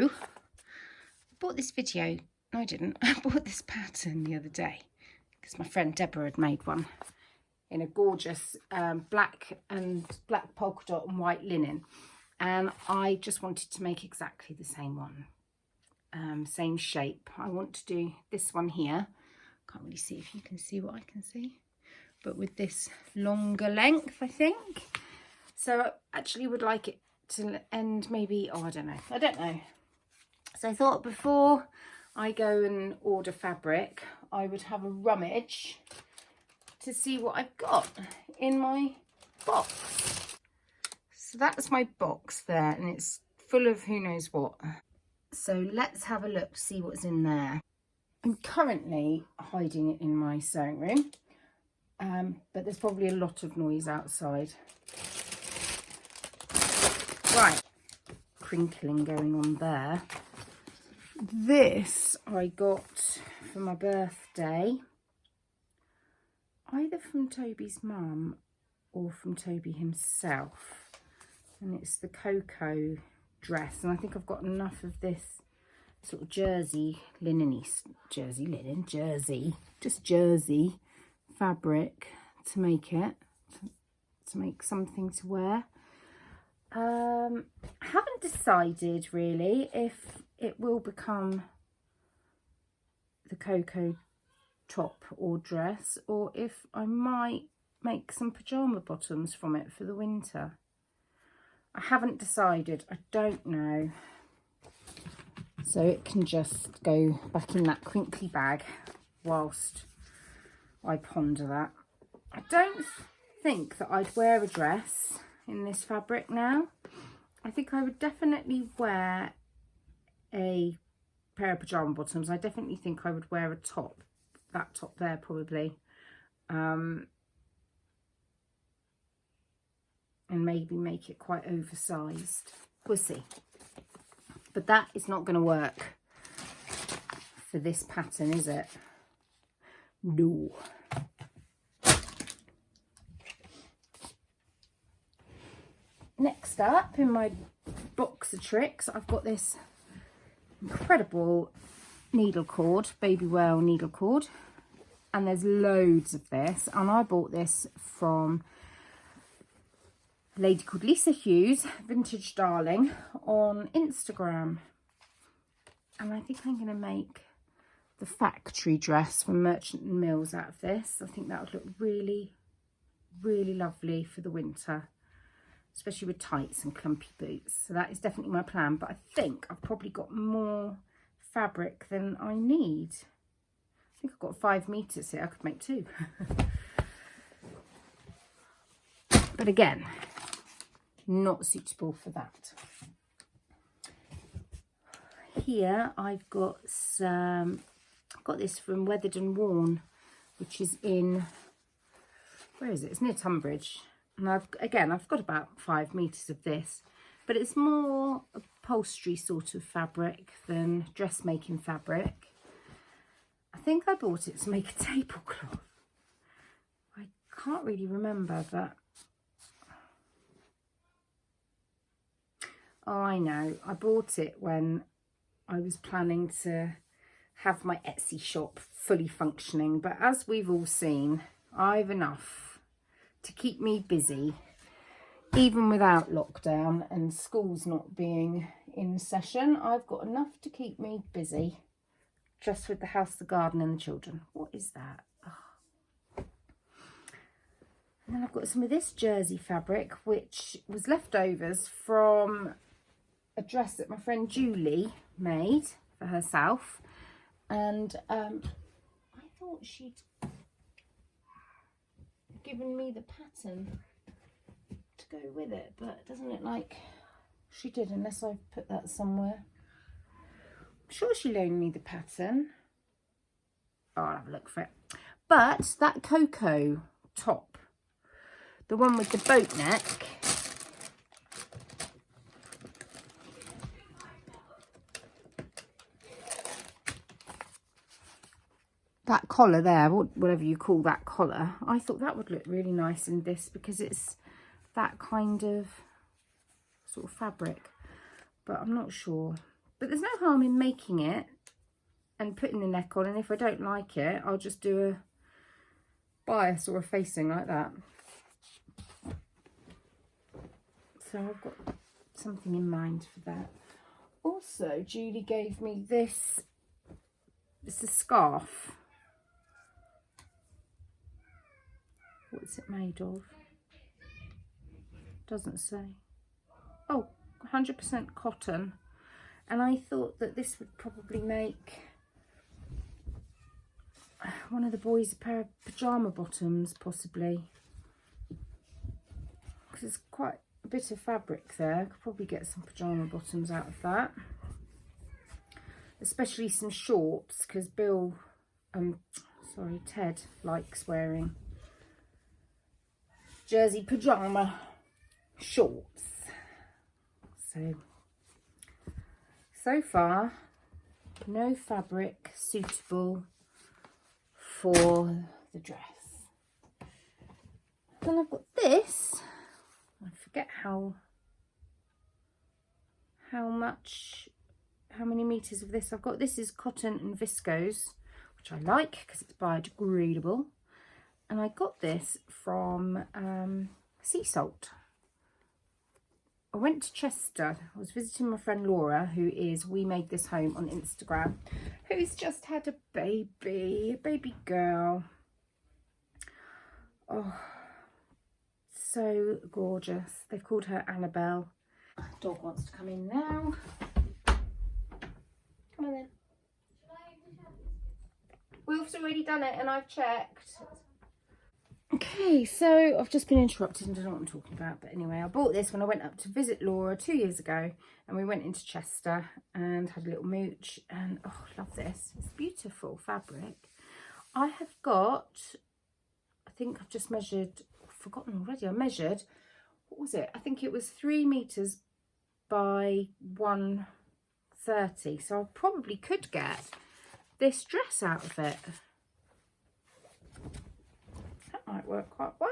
I bought this video. No, I didn't. I bought this pattern the other day because my friend Deborah had made one in a gorgeous black polka dot and white linen, and I just wanted to make exactly the same one, same shape. I want to do this one here. Can't really see if you can see what I can see, but with this longer length, I think. So I actually would like it to end maybe, oh, I don't know. So I thought before I go and order fabric, I would have a rummage to see what I've got in my box. So that's my box there, and it's full of who knows what. So let's have a look, see what's in there. I'm currently hiding it in my sewing room, but there's probably a lot of noise outside. Right, crinkling going on there. This I got for my birthday, either from Toby's mum or from Toby himself, and it's the cocoa dress, and I think I've got enough of this sort of jersey fabric to make it, to make something to wear. Haven't decided really if it will become the cocoa top or dress, or if I might make some pyjama bottoms from it for the winter. I haven't decided, I don't know. So it can just go back in that crinkly bag whilst I ponder that. I don't think that I'd wear a dress in this fabric now. I think I would definitely wear a pair of pyjama bottoms. I definitely think I would wear a top, that top there probably, and maybe make it quite oversized. We'll see. But that is not going to work for this pattern, is it? No. Next up in my box of tricks, I've got this incredible needle cord, baby whale needle cord, and there's loads of this, and I bought this from a lady called Lisa Hughes, Vintage Darling, on Instagram, and I think I'm going to make the factory dress from Merchant and Mills out of this. I think that would look really, really lovely for the winter, especially with tights and clumpy boots. So that is definitely my plan, but I think I've probably got more fabric than I need. I think I've got 5 meters here. I could make 2. But again, not suitable for that. Here I've got some, I've got this from Weathered and Worn, which is in, where is it? It's near Tunbridge. And I've got about 5 meters of this, but it's more upholstery sort of fabric than dressmaking fabric. I think I bought it to make a tablecloth. I can't really remember, but oh, I know. I bought it when I was planning to have my Etsy shop fully functioning, but as we've all seen, I've enough to keep me busy, even without lockdown and schools not being in session. I've got enough to keep me busy, just with the house, the garden and the children. What is that? Oh. And then I've got some of this jersey fabric, which was leftovers from a dress that my friend Julie made for herself, and I thought she'd given me the pattern to go with it, but it doesn't look like she did, unless I put that somewhere. I'm sure she loaned me the pattern. Oh, I'll have a look for it. But that cocoa top, the one with the boat neck, that collar there, whatever you call that collar, I thought that would look really nice in this, because it's that kind of sort of fabric, but I'm not sure. But there's no harm in making it and putting the neck on, and if I don't like it, I'll just do a bias or a facing like that. So I've got something in mind for that. Also, Julie gave me this. It's a scarf. What's it made of? Doesn't say. Oh, 100% cotton. And I thought that this would probably make one of the boys a pair of pyjama bottoms, possibly. Because it's quite a bit of fabric there. I could probably get some pyjama bottoms out of that. Especially some shorts, because Ted likes wearing jersey pyjama shorts. So far, no fabric suitable for the dress. Then I've got this. I forget how many meters of this I've got. This is cotton and viscose, which I like because it's biodegradable. And I got this from Sea Salt. I went to Chester. I was visiting my friend Laura, who is We Made This Home on Instagram, who's just had a baby girl. Oh, so gorgeous. They've called her Annabelle. Dog wants to come in now. Come on then. Wolf's already done it and I've checked. Okay, so I've just been interrupted and I don't know what I'm talking about, but anyway, I bought this when I went up to visit Laura 2 years ago, and we went into Chester and had a little mooch, and oh, I love this. It's beautiful fabric. I have got, I think I've just measured, I've forgotten already, I measured, what was it? I think it was 3 meters by 130, so I probably could get this dress out of it. Might work quite well.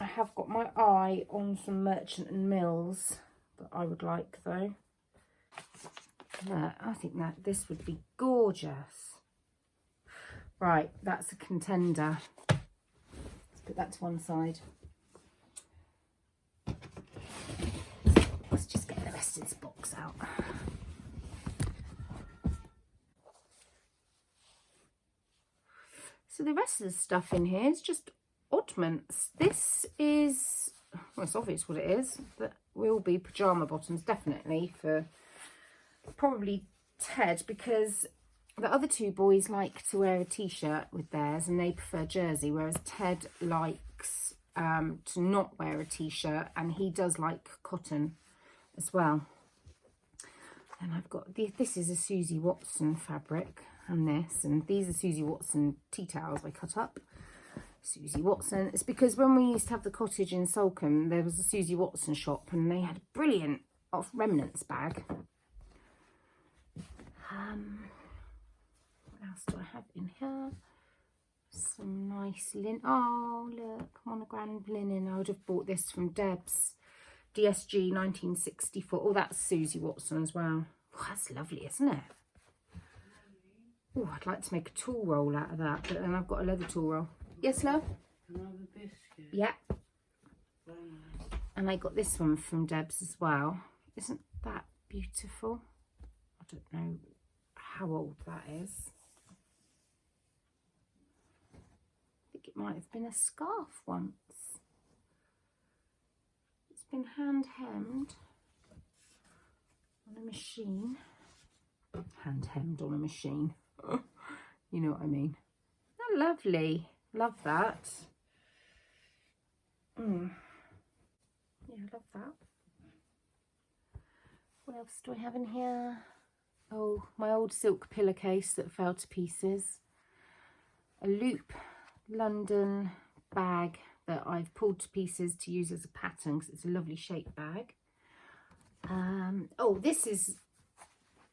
I have got my eye on some Merchant and Mills that I would like though. I think that this would be gorgeous. Right, that's a contender. Let's put that to one side. Let's just get the rest of this box out. So the rest of the stuff in here is just oddments. This is, well, it's obvious what it is, but will be pyjama bottoms, definitely, for probably Ted, because the other 2 boys like to wear a t-shirt with theirs and they prefer jersey, whereas Ted likes to not wear a t-shirt, and he does like cotton as well. And I've got, this is a Susie Watson fabric. And these are Susie Watson tea towels I cut up. Susie Watson. It's because when we used to have the cottage in Salcombe, there was a Susie Watson shop and they had a brilliant off remnants bag. What else do I have in here? Some nice linen. Oh, look, monogrammed linen. I would have bought this from Deb's. DSG 1964. Oh, that's Susie Watson as well. Oh, that's lovely, isn't it? Oh, I'd like to make a tool roll out of that, but then I've got a leather tool roll. Yes, love? Another biscuit. Yeah. Very nice. And I got this one from Deb's as well. Isn't that beautiful? I don't know how old that is. I think it might have been a scarf once. It's been hand hemmed on a machine. Hand hemmed on a machine. You know what I mean. Oh, lovely. Love that. Yeah, love that. What else do I have in here? Oh, my old silk pillowcase that fell to pieces. A loop London bag that I've pulled to pieces to use as a pattern because it's a lovely shaped bag. Oh, this is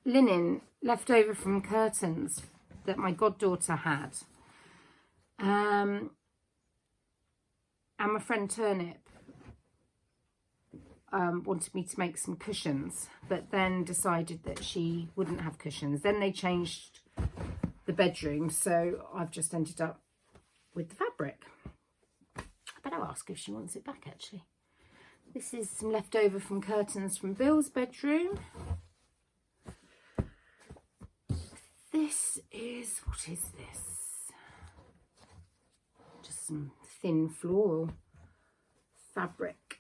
linen left over from curtains that my goddaughter had, and my friend Turnip. wanted me to make some cushions, but then decided that she wouldn't have cushions. Then they changed the bedroom, so I've just ended up with the fabric. I better ask if she wants it back, actually. This is some leftover from curtains from Bill's bedroom. This is, what is this? Just some thin floral fabric.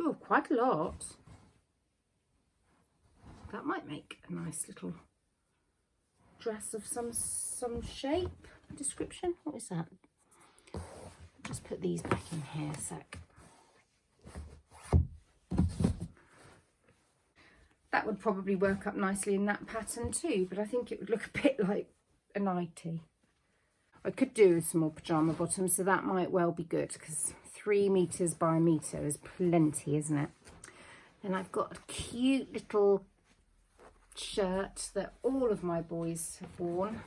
Oh, quite a lot. That might make a nice little dress of some shape. Description. What is that? Just put these back in here a sec. That would probably work up nicely in that pattern too, but I think it would look a bit like a nightie. I could do with some more pyjama bottoms, so that might well be good, because 3 meters by a meter is plenty, isn't it? Then I've got a cute little shirt that all of my boys have worn.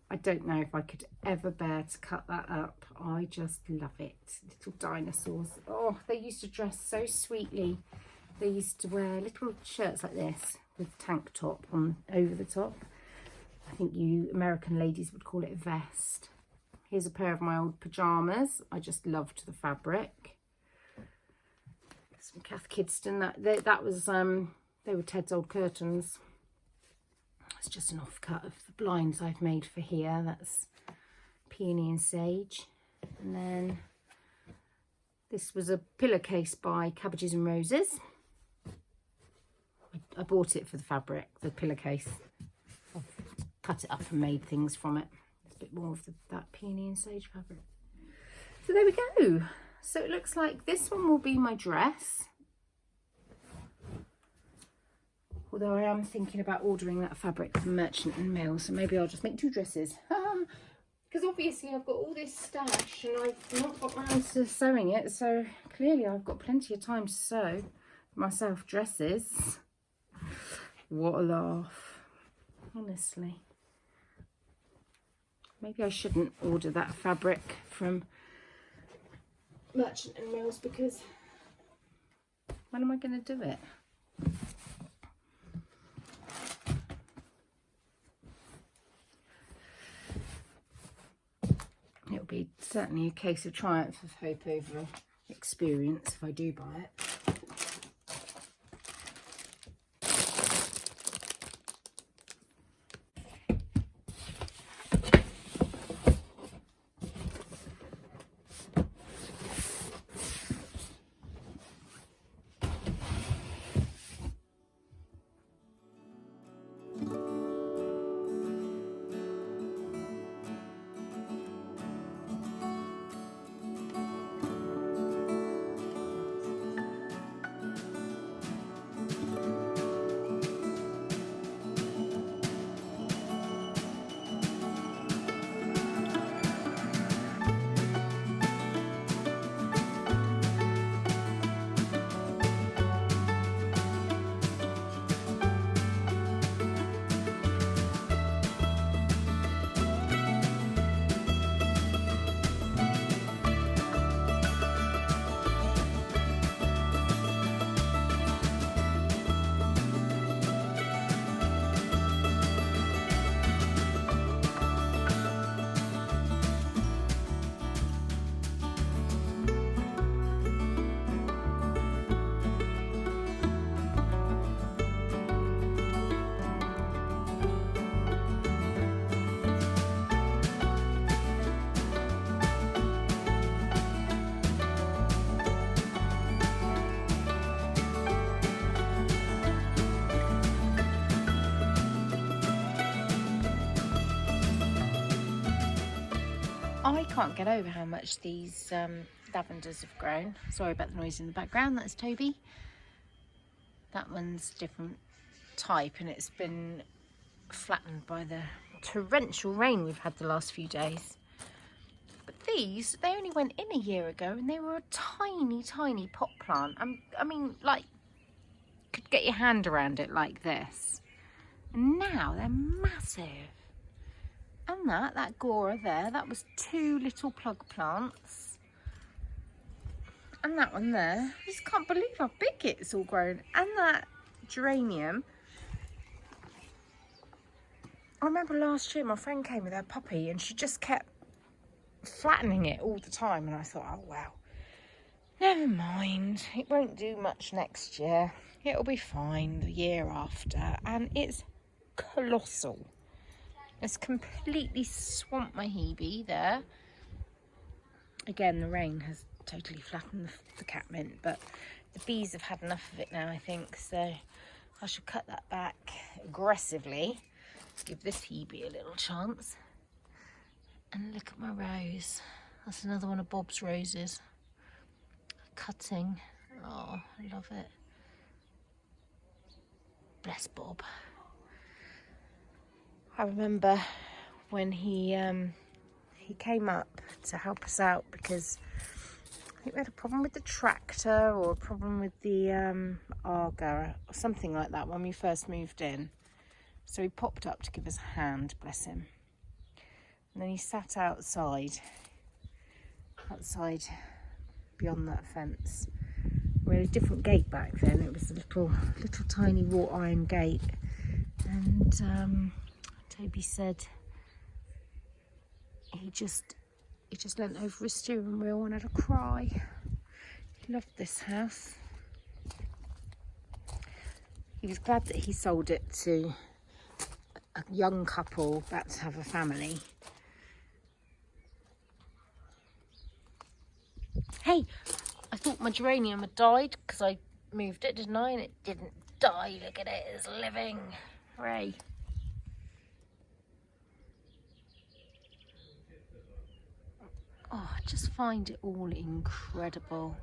I don't know if I could ever bear to cut that up. I just love it. Little dinosaurs. Oh, they used to dress so sweetly. They used to wear little shirts like this with tank top on over the top. I think you American ladies would call it a vest. Here's a pair of my old pyjamas. I just loved the fabric. Some Kath Kidston. That was they were Ted's old curtains. It's just an offcut of the blinds I've made for here. That's peony and sage. And then this was a pillowcase by Cabbages and Roses. I bought it for the fabric, the pillowcase. I've cut it up and made things from it. There's a bit more of that peony and sage fabric. So there we go. So it looks like this one will be my dress. Although I am thinking about ordering that fabric from Merchant and Mill, so maybe I'll just make 2 dresses. Because obviously I've got all this stash and I've not got around to sewing it, so clearly I've got plenty of time to sew myself dresses. What a laugh, honestly. Maybe I shouldn't order that fabric from Merchant and Mills, because when am I going to do it? It'll be certainly a case of triumph of hope over experience if I do buy it. I can't get over how much these lavenders have grown. Sorry about the noise in the background, that's Toby. That one's different type and it's been flattened by the torrential rain we've had the last few days. But these, they only went in a year ago and they were a tiny, tiny pot plant. I mean, like, could get your hand around it like this. And now they're massive. And that Gora there, that was 2 little plug plants. And that one there. I just can't believe how big it's all grown. And that geranium. I remember last year my friend came with her puppy and she just kept flattening it all the time. And I thought, oh, well, never mind. It won't do much next year. It'll be fine the year after. And it's colossal. It's completely swamped my hebe there. Again, the rain has totally flattened the catmint, but the bees have had enough of it now, I think. So I should cut that back aggressively. Give this hebe a little chance. And look at my rose. That's another one of Bob's roses. Cutting. Oh, I love it. Bless Bob. I remember when he came up to help us out because I think we had a problem with the tractor or a problem with the Arga or something like that when we first moved in. So he popped up to give us a hand, bless him. And then he sat outside beyond that fence. We had a different gate back then. It was a little tiny wrought iron gate. And Toby said he just leant over his steering wheel and had a cry. He loved this house. He was glad that he sold it to a young couple about to have a family. Hey, I thought my geranium had died because I moved it, didn't I? And it didn't die. Look at it, it's living. Hooray. Oh, I just find it all incredible.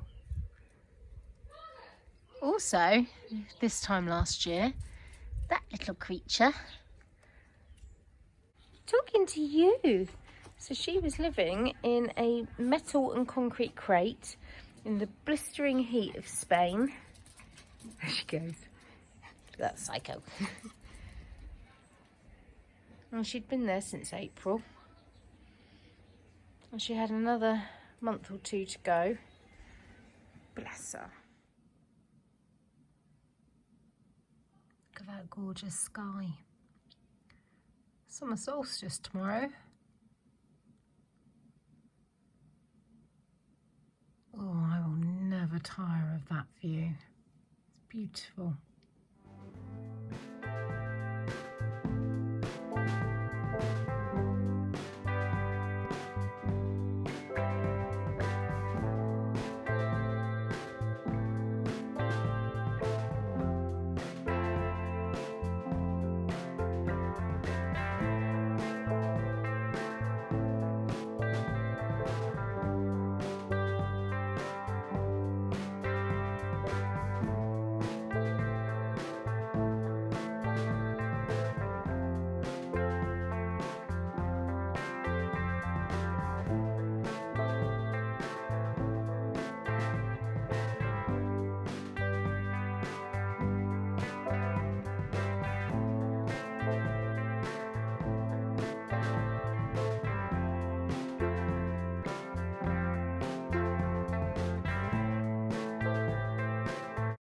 Also, this time last year, that little creature, talking to you. So she was living in a metal and concrete crate in the blistering heat of Spain. There she goes. Look at that psycho. And she'd been there since April. And she had another month or two to go. Bless her. Look at that gorgeous sky. Summer solstice tomorrow. Oh, I will never tire of that view. It's beautiful.